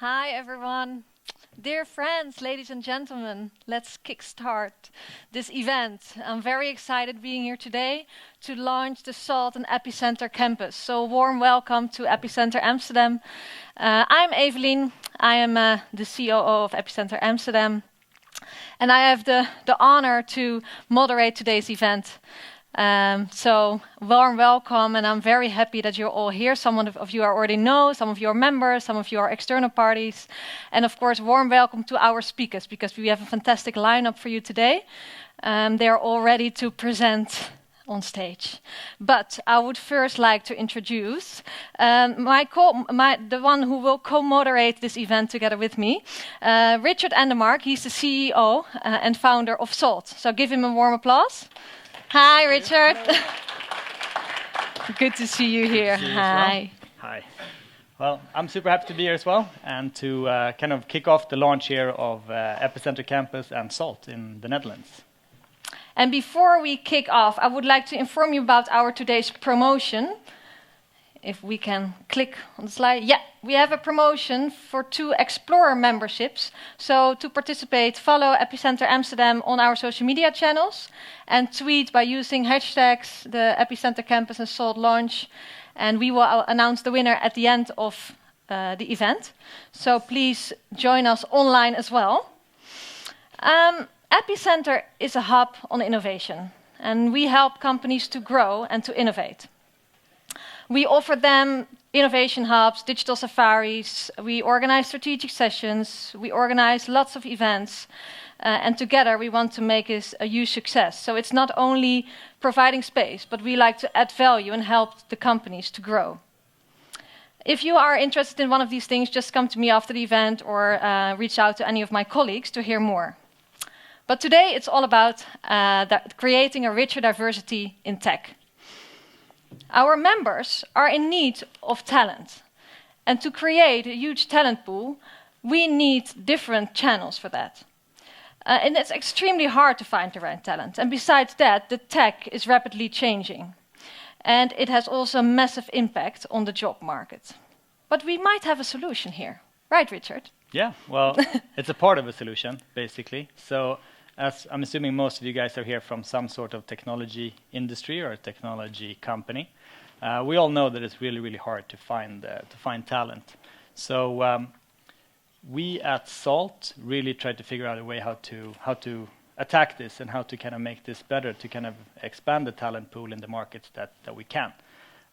Hi everyone. Dear friends, ladies and gentlemen, let's kickstart this event. I'm very excited being here today to launch the Salt and Epicenter campus. So warm welcome to Epicenter Amsterdam. I'm Evelien. I am the COO of Epicenter Amsterdam. And I have the honor to moderate today's event. So warm welcome, and I'm very happy that you're all here. Some of you I already know, some of you are members, some of you are external parties. And of course, warm welcome to our speakers, because we have a fantastic lineup for you today. They are all ready to present on stage. But I would first like to introduce the one who will co-moderate this event together with me, Richard Andemark. He's the CEO and founder of Salt. So give him a warm applause. Hi, Richard. Good to see you here. Hi. Hi. Well, I'm super happy to be here as well, and to kind of kick off the launch here of Epicenter Campus and Salt in the Netherlands. And before we kick off, I would like to inform you about our today's promotion. If we can click on the slide. Yeah, we have a promotion for 2 Explorer memberships. So to participate, follow Epicenter Amsterdam on our social media channels and tweet by using hashtags the Epicenter Campus and Salt launch. And we will announce the winner at the end of the event. So please join us online as well. Epicenter is a hub on innovation, and we help companies to grow and to innovate. We offer them innovation hubs, digital safaris, we organize strategic sessions, we organize lots of events, and together we want to make this a huge success. So it's not only providing space, but we like to add value and help the companies to grow. If you are interested in one of these things, just come to me after the event or reach out to any of my colleagues to hear more. But today it's all about creating a richer diversity in tech. Our members are in need of talent. And to create a huge talent pool, we need different channels for that. And it's extremely hard to find the right talent. And besides that, the tech is rapidly changing. And it has also a massive impact on the job market. But we might have a solution here. Right, Richard? Yeah, well, it's a part of a solution, basically. So, as I'm assuming most of you guys are here from some sort of technology industry or a technology company, we all know that it's really, really hard to find talent. So we at Salt really tried to figure out a way how to attack this and how to kind of make this better, to kind of expand the talent pool in the markets that we can.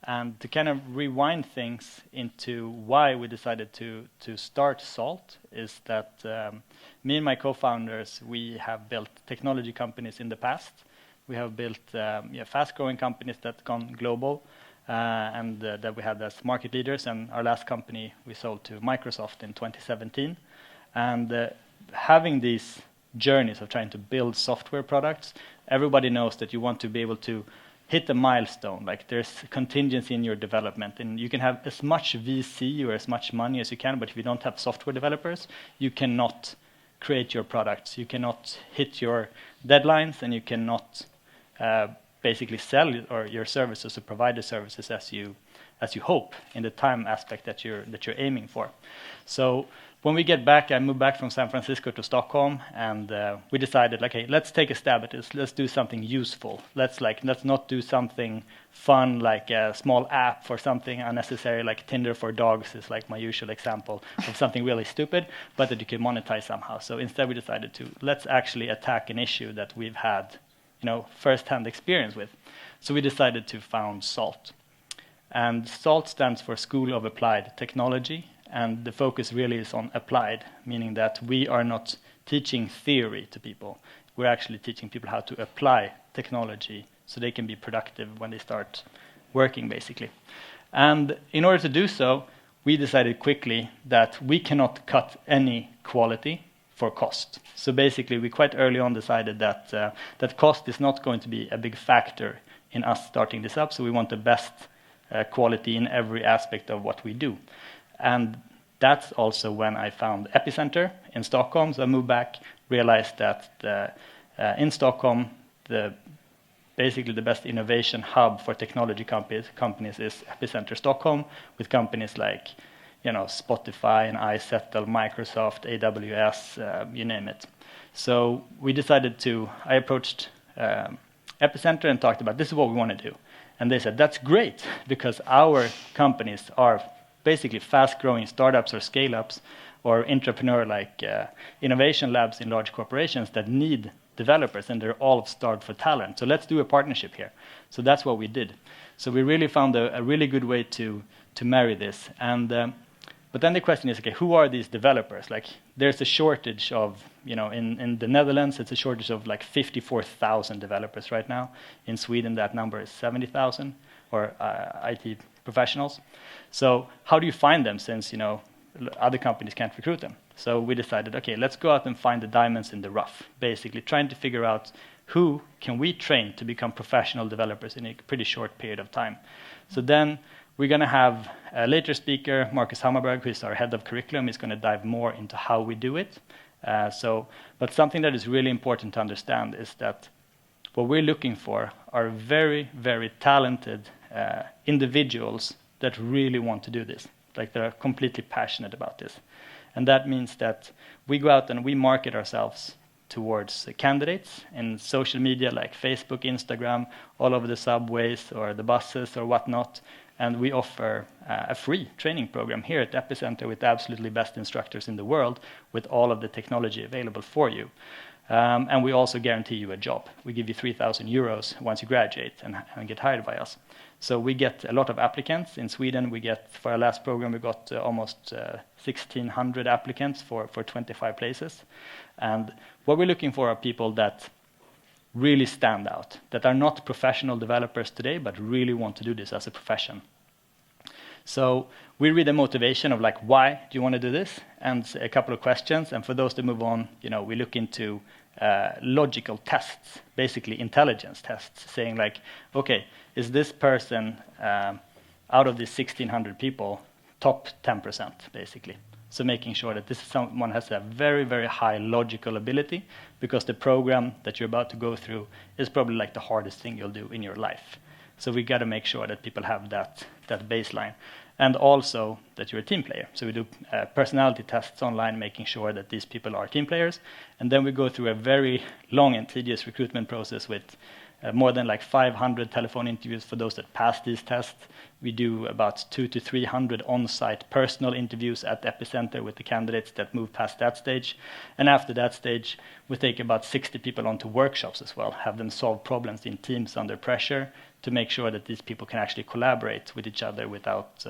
And to kind of rewind things into why we decided to start Salt is that me and my co-founders, we have built technology companies in the past. We have built fast-growing companies that gone global and that we had as market leaders. And our last company we sold to Microsoft in 2017. And having these journeys of trying to build software products, everybody knows that you want to be able to hit a milestone, like there's contingency in your development, and you can have as much VC or as much money as you can, but if you don't have software developers, you cannot create your products, you cannot hit your deadlines, and you cannot basically sell your services or provide the services as you hope in the time aspect that you're aiming for. So when we get back, I moved back from San Francisco to Stockholm, and we decided, like, hey, let's take a stab at this. Let's do something useful. Let's not do something fun like a small app for something unnecessary, like Tinder for dogs is like my usual example of something really stupid, but that you can monetize somehow. So instead, we decided to let's actually attack an issue that we've had, first-hand experience with. So we decided to found Salt, and Salt stands for School of Applied Technology. And the focus really is on applied, meaning that we are not teaching theory to people. We're actually teaching people how to apply technology so they can be productive when they start working, basically. And in order to do so, we decided quickly that we cannot cut any quality for cost. So basically, we quite early on decided that that cost is not going to be a big factor in us starting this up. So we want the best quality in every aspect of what we do. And that's also when I found Epicenter in Stockholm. So I moved back, realized that in Stockholm, basically the best innovation hub for technology companies is Epicenter Stockholm, with companies like Spotify and iSettle, Microsoft, AWS, you name it. So I approached Epicenter and talked about, this is what we want to do. And they said, that's great, because our companies are basically fast-growing startups or scale-ups or entrepreneur-like innovation labs in large corporations that need developers, and they're all starved for talent. So let's do a partnership here. So that's what we did. So we really found a really good way to marry this. But then the question is, okay, who are these developers? Like, there's a shortage of, in the Netherlands, it's a shortage of like 54,000 developers right now. In Sweden, that number is 70,000, or IT professionals. So how do you find them, since, other companies can't recruit them? So we decided, okay, let's go out and find the diamonds in the rough, basically trying to figure out who can we train to become professional developers in a pretty short period of time. So then we're going to have a later speaker, Marcus Hammarberg, who is our head of curriculum, is going to dive more into how we do it. But something that is really important to understand is that what we're looking for are very, very talented individuals that really want to do this, like they're completely passionate about this. And that means that we go out and we market ourselves towards candidates in social media like Facebook, Instagram, all over the subways or the buses or whatnot. And we offer a free training program here at Epicenter with the absolutely best instructors in the world, with all of the technology available for you. And we also guarantee you a job. We give you 3,000 euros once you graduate and get hired by us. So we get a lot of applicants. In Sweden, for our last program, we got almost 1,600 applicants for 25 places. And what we're looking for are people that really stand out, that are not professional developers today, but really want to do this as a profession. So we read the motivation of like, why do you want to do this? And a couple of questions. And for those that move on, we look into logical tests, basically intelligence tests, saying like, okay, is this person out of these 1,600 people top 10%, basically? So making sure that this is someone has a very, very high logical ability, because the program that you're about to go through is probably like the hardest thing you'll do in your life. So we got to make sure that people have that baseline. And also that you're a team player. So we do personality tests online, making sure that these people are team players. And then we go through a very long and tedious recruitment process with more than like 500 telephone interviews for those that pass these tests. We do about 200 to 300 on-site personal interviews at Epicenter with the candidates that move past that stage. And after that stage, we take about 60 people onto workshops as well, have them solve problems in teams under pressure to make sure that these people can actually collaborate with each other without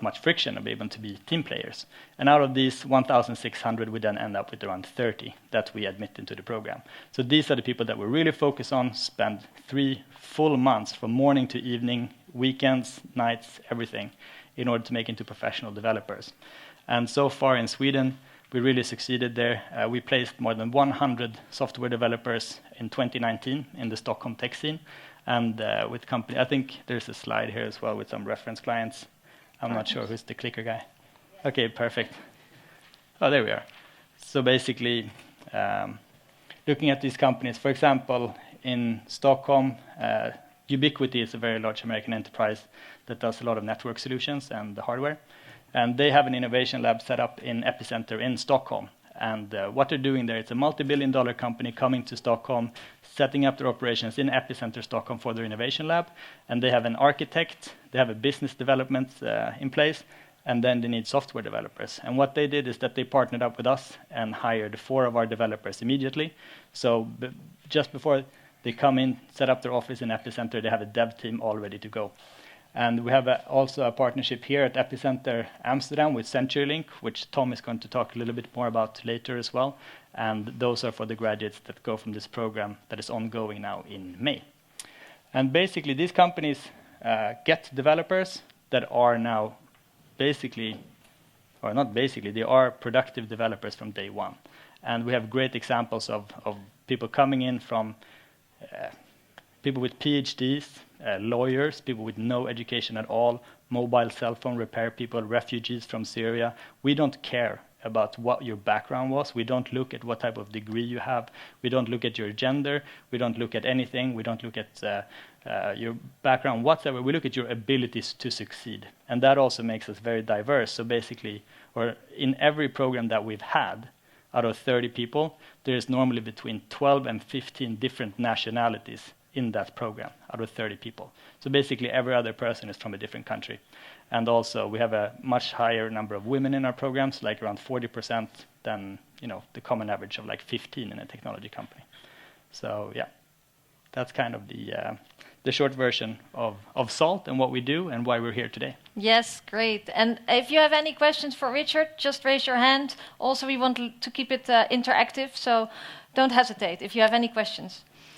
much friction and be able to be team players. And out of these 1,600, we then end up with around 30 that we admit into the program. So these are the people that we really focus on, spend 3 full months from morning to evening, weekends, nights, everything, in order to make into professional developers. And so far in Sweden, we really succeeded there. We placed more than 100 software developers in 2019 in the Stockholm tech scene. And with company, I think there's a slide here as well with some reference clients. I'm not sure who's the clicker guy. Okay, perfect. Oh, there we are. So basically, looking at these companies, for example, in Stockholm, Ubiquiti is a very large American enterprise that does a lot of network solutions and the hardware. And they have an innovation lab set up in Epicenter in Stockholm. And what they're doing there, it's a multi-billion-dollar company coming to Stockholm, setting up their operations in Epicenter Stockholm for their innovation lab. And they have an architect, they have a business development in place, and then they need software developers. And what they did is that they partnered up with us and hired 4 of our developers immediately. So just before they come in, set up their office in Epicenter, they have a dev team all ready to go. And we have also a partnership here at Epicenter Amsterdam with CenturyLink, which Tom is going to talk a little bit more about later as well. And those are for the graduates that go from this program that is ongoing now in May. And basically, these companies get developers that are now basically, or not basically, they are productive developers from day one. And we have great examples of people coming in from people with PhDs, lawyers, people with no education at all, mobile cell phone repair people, refugees from Syria. We don't care about what your background was. We don't look at what type of degree you have. We don't look at your gender. We don't look at anything. We don't look at your background whatsoever. We look at your abilities to succeed, and that also makes us very diverse. So basically, or in every program that we've had, out of 30 people, there is normally between 12 and 15 different nationalities in that program out of 30 people. So basically every other person is from a different country. And also we have a much higher number of women in our programs, like around 40% than the common average of like 15 in a technology company. So yeah, that's kind of the short version of SALT and what we do and why we're here today. Yes, great. And if you have any questions for Richard, just raise your hand. Also, we want to keep it interactive, so don't hesitate if you have any questions.